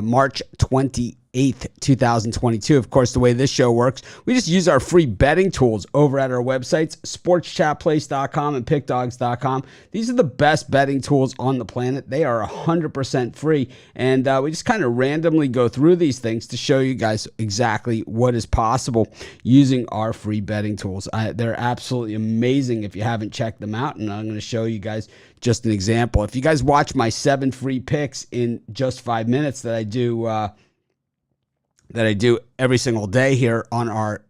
March 28th, 2022. Of course, the way this show works, we just use our free betting tools over at our websites, sportschatplace.com and pickdogs.com. These are the best betting tools on the planet. They are 100% free, and we just kind of randomly go through these things to show you guys exactly what is possible using our free betting tools. They're absolutely amazing if you haven't checked them out, and I'm going to show you guys just an example. If you guys watch my 7 free picks in just 5 minutes that I do every single day here on our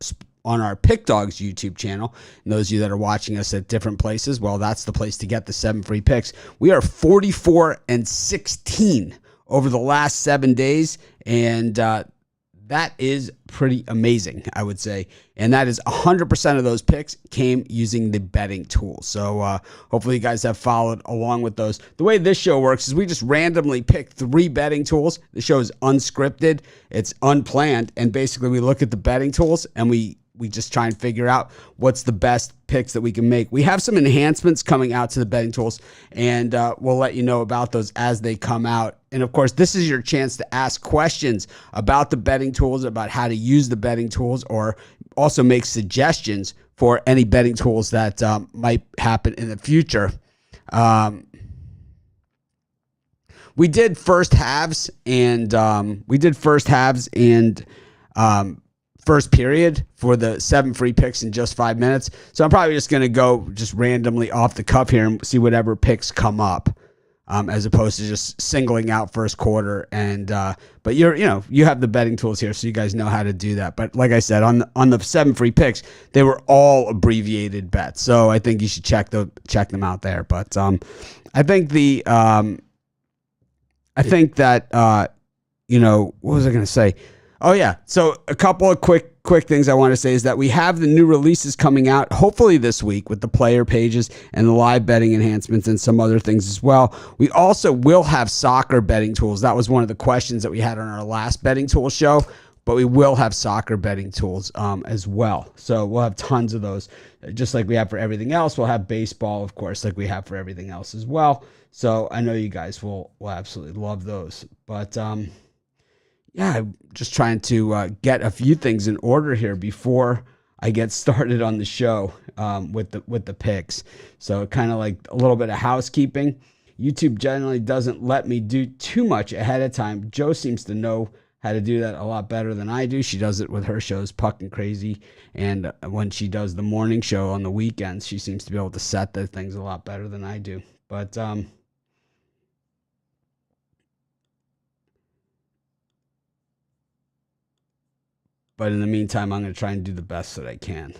Pick Dogs YouTube channel, and those of you that are watching us at different places, well, that's the place to get the 7 free picks. We are 44-16 over the last 7 days, and that is pretty amazing, I would say. And that is 100% of those picks came using the betting tool. So hopefully you guys have followed along with those. The way this show works is we just randomly pick 3 betting tools. The show is unscripted. It's unplanned. And basically we look at the betting tools and we just try and figure out what's the best picks that we can make. We have some enhancements coming out to the betting tools, and we'll let you know about those as they come out. And of course, this is your chance to ask questions about the betting tools, about how to use the betting tools, or also make suggestions for any betting tools that might happen in the future. We did first halves and first period for the 7 free picks in just 5 minutes. So I'm probably just going to go just randomly off the cuff here and see whatever picks come up, as opposed to just singling out first quarter. And but you have the betting tools here, so you guys know how to do that. But like I said, on the 7 free picks, they were all abbreviated bets, so I think you should check them out there. But I think that what was I going to say? Oh, yeah. So a couple of quick things I want to say is that we have the new releases coming out hopefully this week with the player pages and the live betting enhancements and some other things as well. We also will have soccer betting tools. That was one of the questions that we had on our last betting tool show, but we will have soccer betting tools as well. So we'll have tons of those, just like we have for everything else. We'll have baseball, of course, like we have for everything else as well. So I know you guys will absolutely love those. But yeah, I'm just trying to get a few things in order here before I get started on the show with the picks. So kind of like a little bit of housekeeping. YouTube generally doesn't let me do too much ahead of time. Joe seems to know how to do that a lot better than I do. She does it with her shows, Puck and Crazy. And when she does the morning show on the weekends, she seems to be able to set the things a lot better than I do. But in the meantime, I'm going to try and do the best that I can.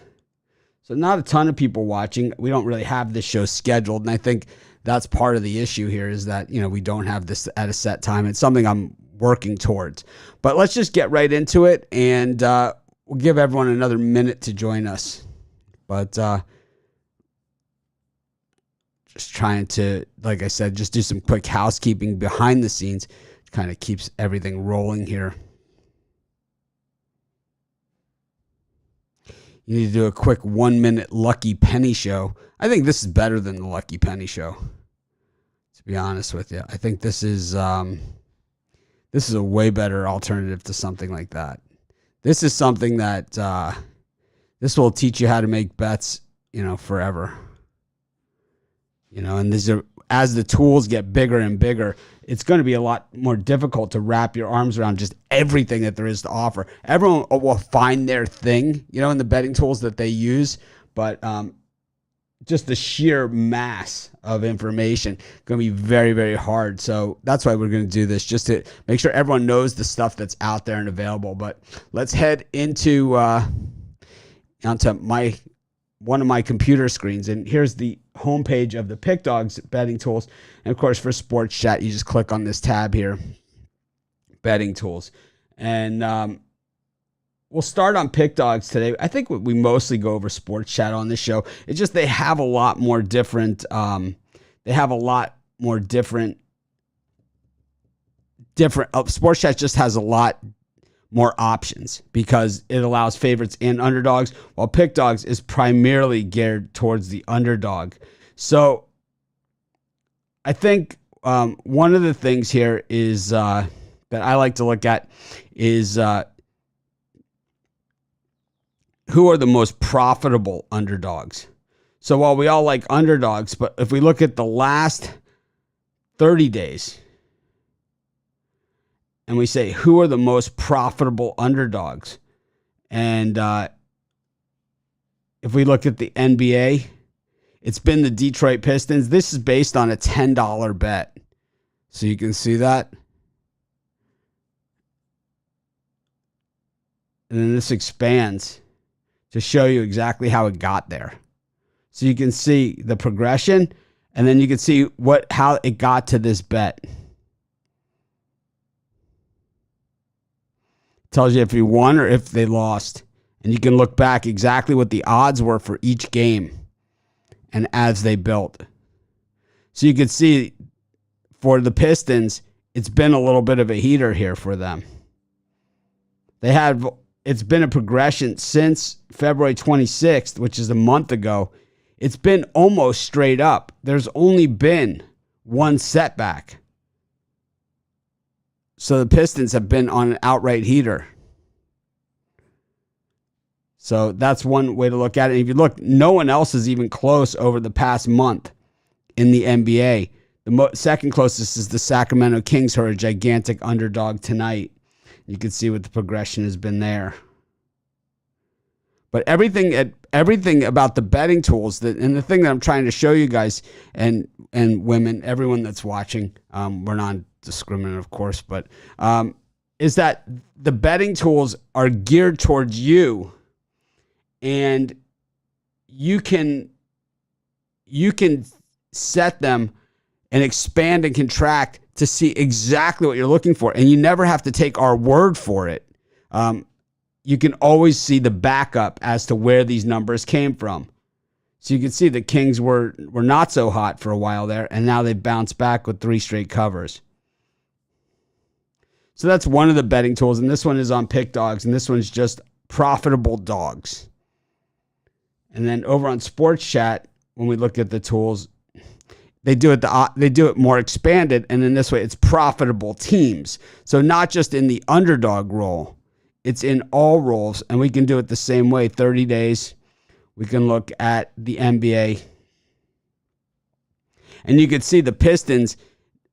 So not a ton of people watching. We don't really have this show scheduled, and I think that's part of the issue here is that, we don't have this at a set time. It's something I'm working towards. But let's just get right into it, and we'll give everyone another minute to join us. But just trying to, like I said, just do some quick housekeeping behind the scenes. Kind of keeps everything rolling here. You need to do a quick 1-minute Lucky Penny show. I think this is better than the Lucky Penny show, to be honest with you. I think this is a way better alternative to something like that. This is something that this will teach you how to make bets, forever. And these are, as the tools get bigger and bigger, it's going to be a lot more difficult to wrap your arms around just everything that there is to offer. Everyone will find their thing, in the betting tools that they use, but just the sheer mass of information going to be very, very hard. So that's why we're going to do this, just to make sure everyone knows the stuff that's out there and available. But let's head into onto one of my computer screens, and here's the homepage of the Pick Dogs betting tools. And of course, for Sports Chat, you just click on this tab here, betting tools. And we'll start on Pick Dogs today. I think we mostly go over Sports Chat on this show. It's just they have a lot more different. Sports Chat just has a lot more options because it allows favorites and underdogs, while Pick Dogs is primarily geared towards the underdog. So I think one of the things here is that I like to look at is who are the most profitable underdogs. So while we all like underdogs, but if we look at the last 30 days and we say who are the most profitable underdogs, and if we look at the NBA, it's been the Detroit Pistons. This is based on a $10 bet. So you can see that. And then this expands to show you exactly how it got there. So you can see the progression, and then you can see how it got to this bet. Tells you if you won or if they lost. And you can look back exactly what the odds were for each game and as they built. So you can see for the Pistons, it's been a little bit of a heater here for them. It's been a progression since February 26th, which is a month ago. It's been almost straight up. There's only been one setback. So the Pistons have been on an outright heater. So that's one way to look at it. And if you look, no one else is even close over the past month in the NBA. The second closest is the Sacramento Kings, who are a gigantic underdog tonight. You can see what the progression has been there. But everything about the betting tools, and the thing that I'm trying to show you guys and women, everyone that's watching, we're non-discriminant, of course, but is that the betting tools are geared towards you, and you can set them and expand and contract to see exactly what you're looking for. And you never have to take our word for it. You can always see the backup as to where these numbers came from. So you can see the Kings were not so hot for a while there, and now they've bounced back with 3 straight covers. So that's one of the betting tools, and this one is on Pick Dogs, and this one's just profitable dogs. And then over on Sports Chat, when we look at the tools, they do it more expanded, and in this way, it's profitable teams. So not just in the underdog role, it's in all roles, and we can do it the same way. 30 days, we can look at the NBA, and you can see the Pistons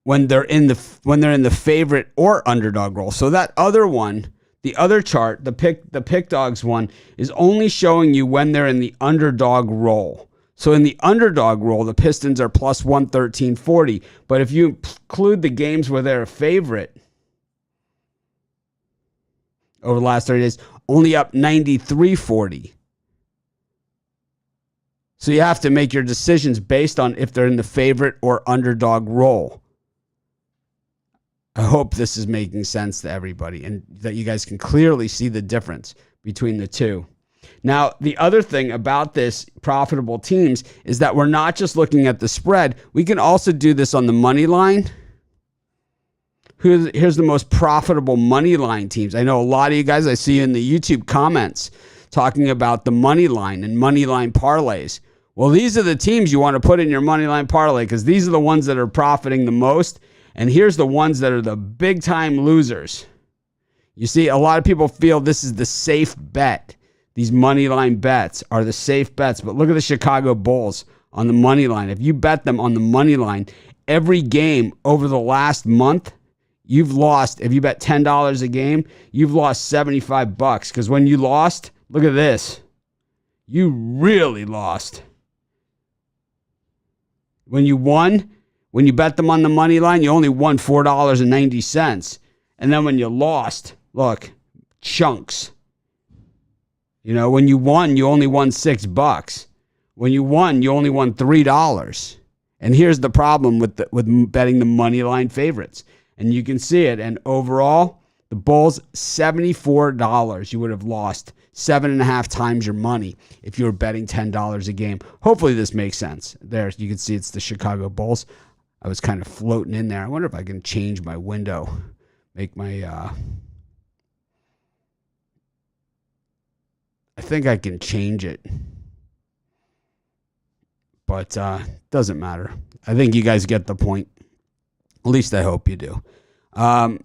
when they're in the favorite or underdog role. So that other one, the other chart, the Pick Dogs one, is only showing you when they're in the underdog role. So in the underdog role, the Pistons are plus 113.40. But if you include the games where they're a favorite over the last 30 days, only up 93.40. So you have to make your decisions based on if they're in the favorite or underdog role. I hope this is making sense to everybody and that you guys can clearly see the difference between the two. Now, the other thing about this profitable teams is that we're not just looking at the spread. We can also do this on the money line. Here's the most profitable money line teams. I know a lot of you guys, I see you in the YouTube comments talking about the money line and money line parlays. Well, these are the teams you want to put in your money line parlay because these are the ones that are profiting the most. And here's the ones that are the big time losers. You see, a lot of people feel this is the safe bet. These money line bets are the safe bets. But look at the Chicago Bulls on the money line. If you bet them on the money line, every game over the last month, you've lost. If you bet $10 a game, you've lost $75 because when you lost, look at this. You really lost. When you won, when you bet them on the money line, you only won $4.90. And then when you lost, look, chunks. You know, when you won, you only won $6. When you won, you only won $3. And here's the problem with betting the money line favorites. And you can see it. And overall, the Bulls, $74. You would have lost 7.5 times your money if you were betting $10 a game. Hopefully this makes sense. There, you can see it's the Chicago Bulls. I was kind of floating in there. I wonder if I can change my window, make my, I think I can change it, but doesn't matter. I think you guys get the point. At least I hope you do. And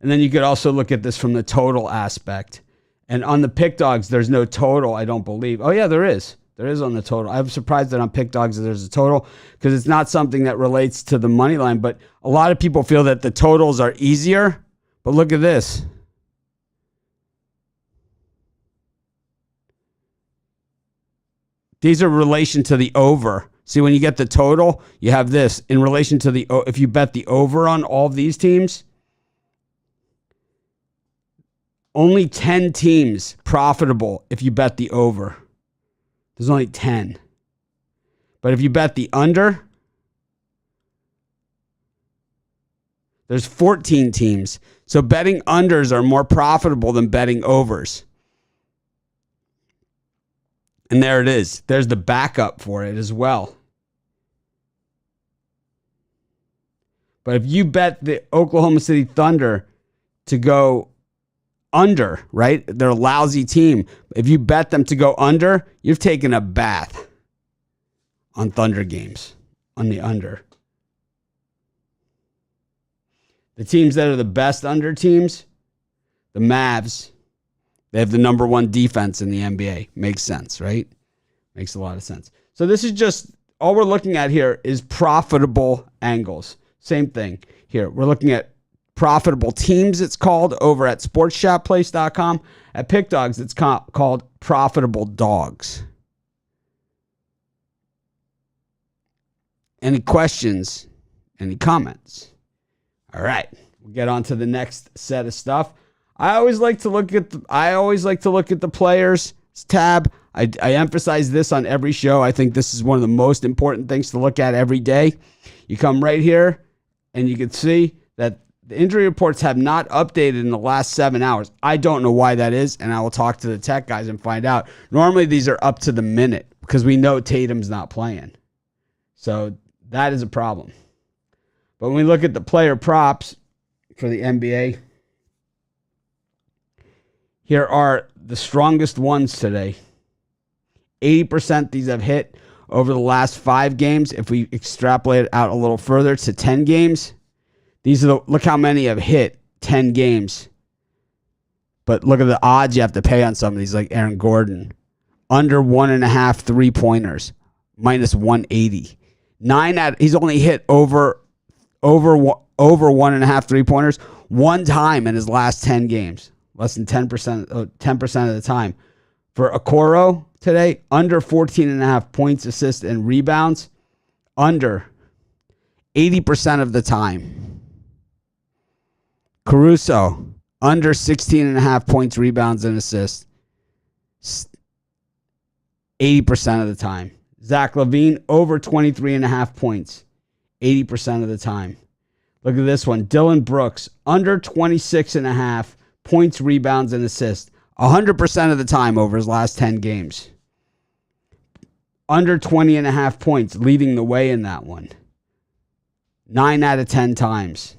then you could also look at this from the total aspect. And on the pick dogs, there's no total, I don't believe. Oh, yeah, there is. There is on the total. I'm surprised that on pick dogs there's a total because it's not something that relates to the money line. But a lot of people feel that the totals are easier. But look at this. These are in relation to the over. See, when you get the total, you have this. In relation to the, if you bet the over on all of these teams, only 10 teams profitable if you bet the over. There's only 10. But if you bet the under, there's 14 teams. So betting unders are more profitable than betting overs. And there it is. There's the backup for it as well. But if you bet the Oklahoma City Thunder to go under, right? They're a lousy team. If you bet them to go under, you've taken a bath on Thunder games, on the under. The teams that are the best under teams, the Mavs, they have the number one defense in the NBA. Makes sense, right? Makes a lot of sense. So this is just, all we're looking at here is profitable angles. Same thing here. We're looking at profitable teams, it's called, over at sportschatplace.com. At Pick Dogs, it's called profitable dogs. Any questions? Any comments? All right, we'll get on to the next set of stuff. I always like to look at the players tab. I emphasize this on every show. I think this is one of the most important things to look at every day. You come right here, and you can see that the injury reports have not updated in the last 7 hours. I don't know why that is, and I will talk to the tech guys and find out. Normally, these are up to the minute because we know Tatum's not playing. So that is a problem. But when we look at the player props for the NBA, here are the strongest ones today. 80% these have hit over the last 5 games. If we extrapolate it out a little further to 10 games, look how many have hit 10 games. But look at the odds you have to pay on some of these, like Aaron Gordon. Under 1.5 3-pointers, minus 180. He's only hit over 1.5 3-pointers one time in his last 10 games. Less than 10% of the time. For Okoro today, under 14.5 points, assists, and rebounds. Under 80% of the time. Caruso, under 16.5 points, rebounds, and assists. 80% of the time. Zach LaVine, over 23.5 points. 80% of the time. Look at this one. Dylan Brooks, under 26.5 points, rebounds, and assists. 100% of the time over his last 10 games. Under 20.5 points, leading the way in that one. 9 out of 10 times.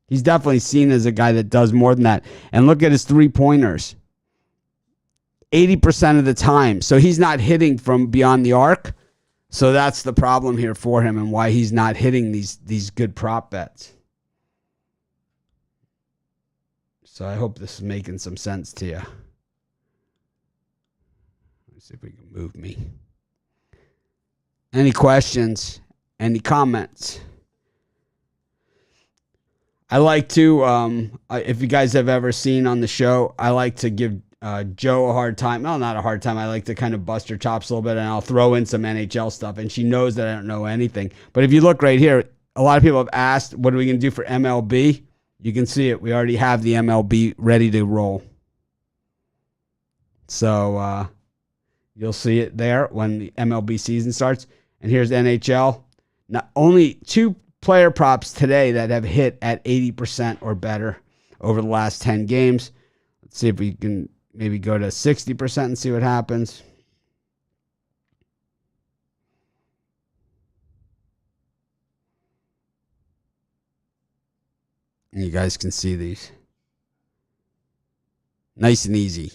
He's definitely seen as a guy that does more than that. And look at his 3-pointers. 80% of the time. So he's not hitting from beyond the arc. So that's the problem here for him and why he's not hitting these good prop bets. So I hope this is making some sense to you. Let's see if we can move me. Any questions? Any comments? I like to, if you guys have ever seen on the show, I like to give Joe a hard time. No, not a hard time. I like to kind of bust her chops a little bit, and I'll throw in some NHL stuff, and she knows that I don't know anything. But if you look right here, a lot of people have asked, what are we going to do for MLB? You can see it. We already have the MLB ready to roll. So you'll see it there when the MLB season starts. And here's NHL. Now, only 2 player props today that have hit at 80% or better over the last 10 games. Let's see if we can maybe go to 60% and see what happens. And you guys can see these. Nice and easy.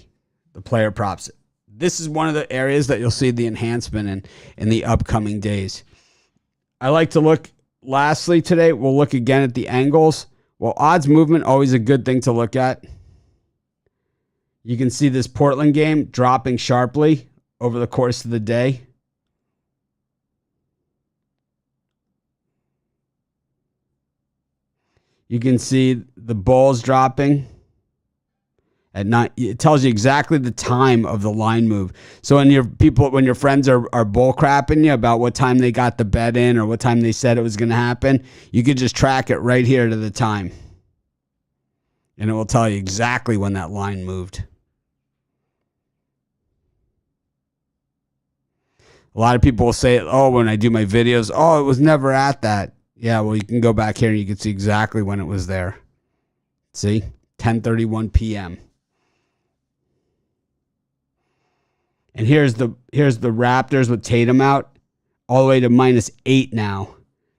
The player props this is one of the areas that you'll see the enhancement in the upcoming days. I like to look, lastly today, we'll look again at the angles. Well, odds movement, always a good thing to look at. You can see this Portland game dropping sharply over the course of the day. You can see the Bulls dropping at night. It tells you exactly the time of the line move. So when your friends are bull crapping you about what time they got the bet in or what time they said it was going to happen, you could just track it right here to the time. And it will tell you exactly when that line moved. A lot of people will say, oh, when I do my videos, oh, it was never at that. Yeah, well, you can go back here and you can see exactly when it was there. See? 10:31 p.m. And here's the Raptors with Tatum out, all the way to -8 now.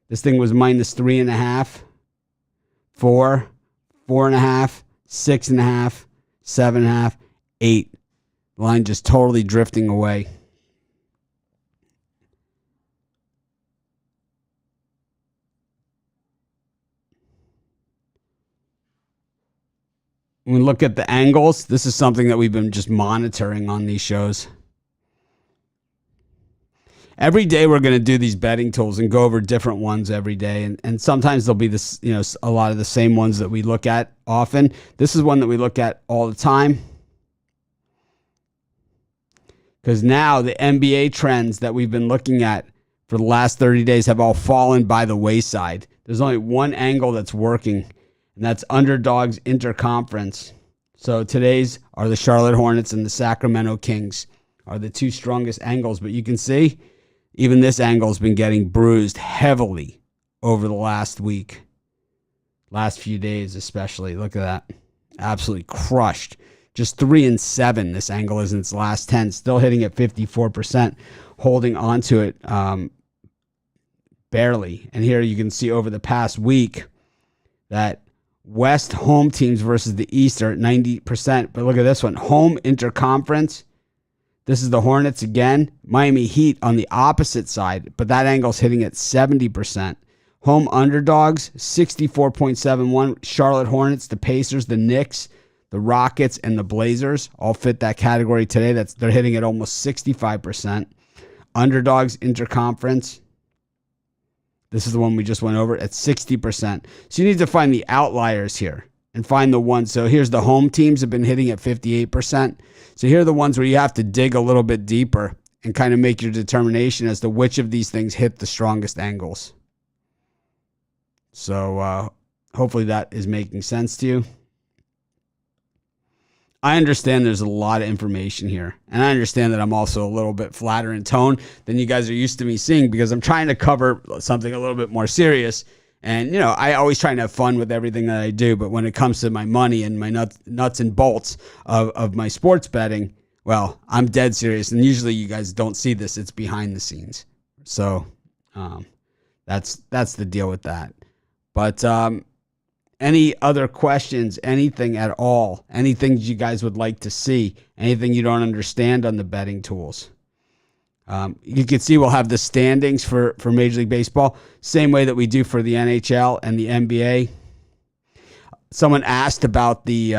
This thing was -3.5, 4, 4.5, 6.5, 7.5, 8. The line just totally drifting away. When we look at the angles, this is something that we've been just monitoring on these shows. Every day we're going to do these betting tools and go over different ones every day. And sometimes there'll be this, a lot of the same ones that we look at often. This is one that we look at all the time. Because now the NBA trends that we've been looking at for the last 30 days have all fallen by the wayside. There's only one angle that's working, and that's Underdogs interconference. So today's are the Charlotte Hornets and the Sacramento Kings are the two strongest angles. But you can see even this angle's been getting bruised heavily over the last week. Last few days especially. Look at that. Absolutely crushed. Just 3-7 this angle is in its last 10. Still hitting at 54%. Holding onto it barely. And here you can see over the past week that West home teams versus the East are at 90%. But look at this one. Home interconference. This is the Hornets again. Miami Heat on the opposite side. But that angle's hitting at 70%. Home underdogs, 64.71. Charlotte Hornets, the Pacers, the Knicks, the Rockets, and the Blazers all fit that category today. They're hitting at almost 65%. Underdogs interconference. This is the one we just went over at 60%. So you need to find the outliers here and find the ones. So here's the home teams have been hitting at 58%. So here are the ones where you have to dig a little bit deeper and kind of make your determination as to which of these things hit the strongest angles. So hopefully that is making sense to you. I understand there's a lot of information here. And I understand that I'm also a little bit flatter in tone than you guys are used to me seeing because I'm trying to cover something a little bit more serious. And, I always try to have fun with everything that I do. But when it comes to my money and my nuts and bolts of my sports betting, well, I'm dead serious. And usually you guys don't see this. It's behind the scenes. So that's the deal with that. But any other questions, anything at all, anything you guys would like to see, anything you don't understand on the betting tools? You can see we'll have the standings for Major League Baseball, same way that we do for the NHL and the NBA. Someone asked about the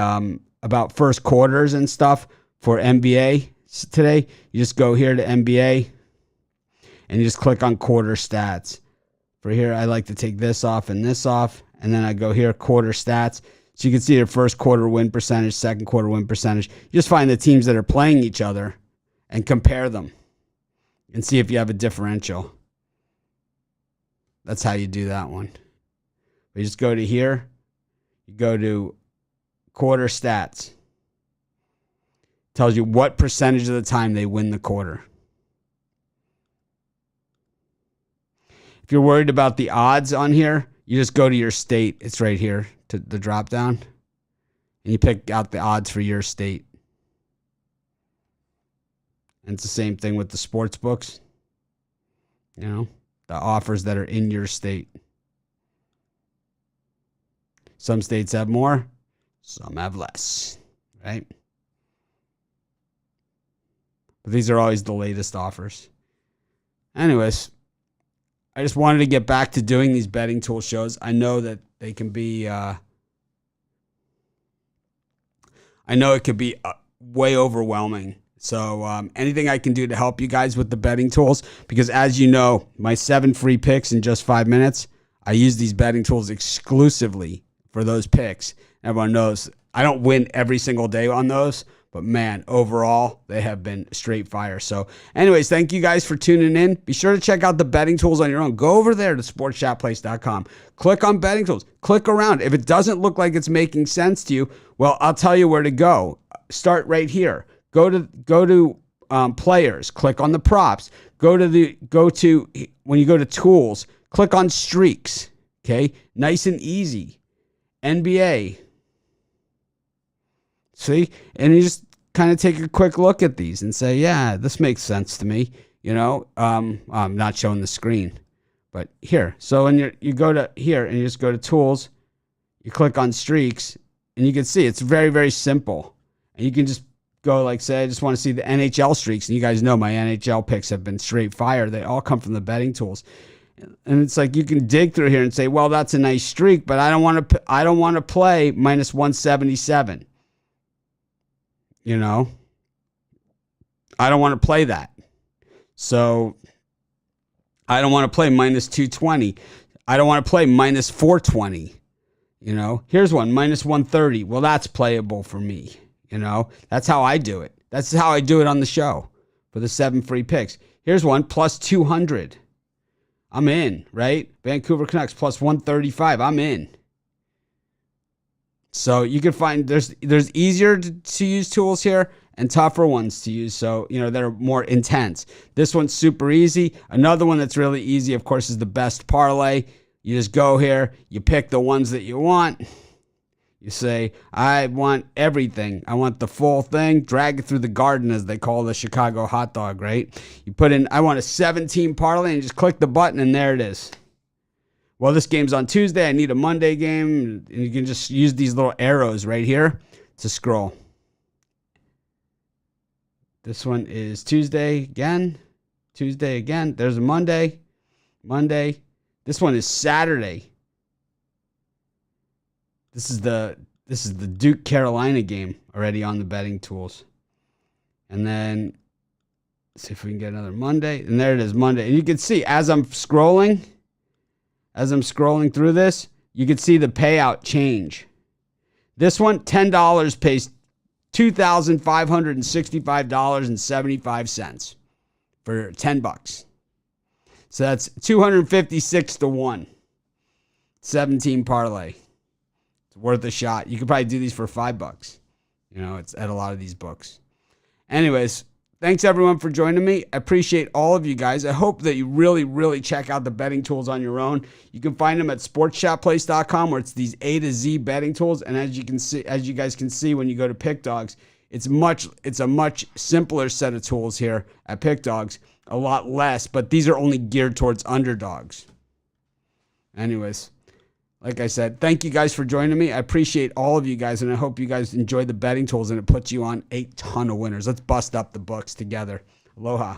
about first quarters and stuff for NBA today. You just go here to NBA and you just click on quarter stats. For here, I like to take this off and this off. And then I go here, quarter stats. So you can see your first quarter win percentage, second quarter win percentage. You just find the teams that are playing each other and compare them and see if you have a differential. That's how you do that one. You just go to here. You go to quarter stats. Tells you what percentage of the time they win the quarter. If you're worried about the odds on here, you just go to your state. It's right here to the drop down. And you pick out the odds for your state. And it's the same thing with the sports books. The offers that are in your state. Some states have more, some have less, right? But these are always the latest offers. Anyways, I just wanted to get back to doing these betting tool shows. I know that they can be, I know it could be way overwhelming. So anything I can do to help you guys with the betting tools, because as you know, my 7 free picks in just 5 minutes, I use these betting tools exclusively for those picks. Everyone knows I don't win every single day on those, but man, overall, they have been straight fire. So anyways, thank you guys for tuning in. Be sure to check out the betting tools on your own. Go over there to sportschatplace.com. Click on betting tools. Click around. If it doesn't look like it's making sense to you, well, I'll tell you where to go. Start right here. Go to players. Click on the props. When you go to tools, click on streaks. Okay, nice and easy. NBA. See, and you just kind of take a quick look at these and say, yeah, this makes sense to me. You know, I'm not showing the screen, but here. So when you go to here and you just go to tools, you click on streaks, and you can see it's very, very simple. And you can just go like, say, I just want to see the NHL streaks. And you guys know my NHL picks have been straight fire. They all come from the betting tools. And it's like you can dig through here and say, well, that's a nice streak, but I don't want to play minus 177. You know, I don't want to play that. So I don't want to play minus 220. I don't want to play minus 420. You know, here's one, minus 130. Well, that's playable for me. You know, that's how I do it. That's how I do it on the show for the 7 free picks. Here's one, plus 200. I'm in, right? Vancouver Canucks, plus 135. I'm in. So you can find there's easier to use tools here and tougher ones to use. So, you know, they're more intense. This one's super easy. Another one that's really easy, of course, is the best parlay. You just go here, you pick the ones that you want. You say, I want everything. I want the full thing. Drag it through the garden, as they call the Chicago hot dog, right? You put in, I want a 17 parlay, and you just click the button, and there it is. Well, this game's on Tuesday. I need a Monday game. And you can just use these little arrows right here to scroll. This one is Tuesday again. Tuesday again. There's a Monday. Monday. This one is Saturday. This is the Duke Carolina game already on the betting tools. And then let's see if we can get another Monday. And there it is, Monday. And you can see as I'm scrolling through this, you can see the payout change. This one, $10 pays $2,565.75 for $10. So that's 256 to 1. 17 parlay. It's worth a shot. You could probably do these for $5. You know, it's at a lot of these books. Anyways, thanks everyone for joining me. I appreciate all of you guys. I hope that you really, really check out the betting tools on your own. You can find them at sportschatplace.com, where it's these A to Z betting tools. And as you guys can see when you go to PickDogs, it's a much simpler set of tools here at PickDogs. A lot less, but these are only geared towards underdogs. Anyways, like I said, thank you guys for joining me. I appreciate all of you guys, and I hope you guys enjoy the betting tools and it puts you on a ton of winners. Let's bust up the books together. Aloha.